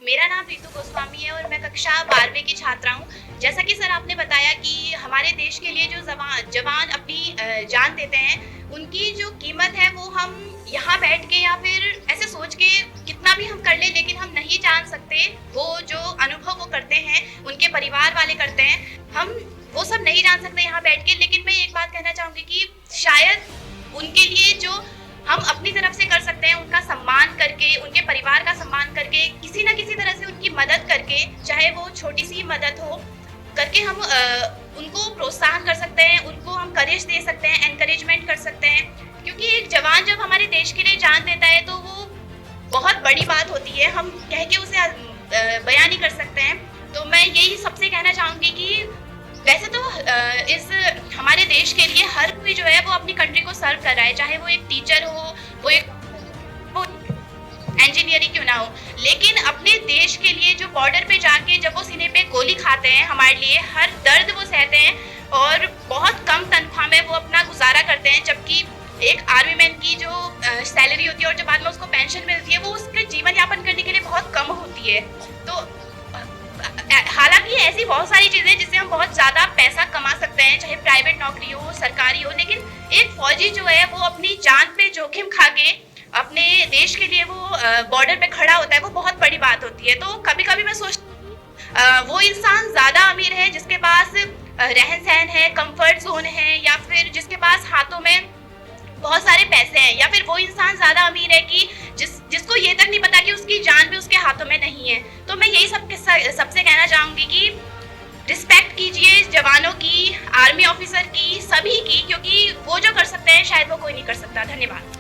मेरा नाम रितु गोस्वामी है और मैं कक्षा 12वीं की छात्रा हूँ। जैसा कि सर आपने बताया कि हमारे देश के लिए जो जवान अपनी जान देते हैं, उनकी जो कीमत है वो हम यहाँ बैठ के या फिर ऐसे सोच के कितना भी हम कर ले, लेकिन हम नहीं जान सकते। वो जो अनुभव वो करते हैं, उनके परिवार वाले करते हैं, हम वो सब नहीं जान सकते यहाँ बैठ के। लेकिन मैं एक बात कहना चाहूँगी कि शायद उनके लिए जो हम अपनी तरफ से कर सकते हैं, उनका सम्मान करके, उनके परिवार का सम्मान करके, किसी न किसी तरह से उनकी मदद करके, चाहे वो छोटी सी मदद हो, करके हम उनको प्रोत्साहन कर सकते हैं, उनको हम करेज दे सकते हैं, एनकरेजमेंट कर सकते हैं। क्योंकि एक जवान जब हमारे देश के लिए जान देता है तो वो बहुत बड़ी बात होती है, हम कह के उसे बयान नहीं कर सकते हैं। तो मैं यही सबसे कहना चाहूँगी कि वैसे तो इस हमारे देश के लिए हर कोई जो है वो अपनी कंट्री को सर्व कर रहा है, चाहे वो एक टीचर हो, वो एक इंजीनियरिंग क्यों ना हो, लेकिन अपने देश के लिए जो बॉर्डर पे जाके जब वो सीने पे गोली खाते हैं, हमारे लिए हर दर्द वो सहते हैं और बहुत कम तनख्वाह में वो अपना गुजारा करते हैं। जबकि एक आर्मी मैन की जो सैलरी होती है और जो बाद में उसको पेंशन मिलती है, वो उसके जीवन यापन करने के लिए बहुत कम होती है। तो हालांकि ऐसी बहुत सारी चीजें जिससे हम बहुत ज्यादा पैसा कमा सकते हैं, चाहे प्राइवेट नौकरी हो, सरकारी हो, लेकिन एक फौजी जो है वो अपनी जान पे जोखिम खा के अपने देश के लिए वो बॉर्डर पे खड़ा होता है, वो बहुत बड़ी बात होती है। तो कभी कभी मैं सोचती हूँ वो इंसान ज्यादा अमीर है जिसके पास रहन सहन है, कंफर्ट जोन है, या फिर जिसके पास हाथों में बहुत सारे पैसे हैं, या फिर वो इंसान ज्यादा अमीर है कि जिसको ये तक नहीं पता कि उसकी जान भी उसके हाथों में नहीं है। तो मैं यही सबसे कहना चाहूंगी कि रिस्पेक्ट कीजिए जवानों की, आर्मी ऑफिसर की, सभी की, क्योंकि वो जो कर सकते हैं शायद वो कोई नहीं कर सकता। धन्यवाद।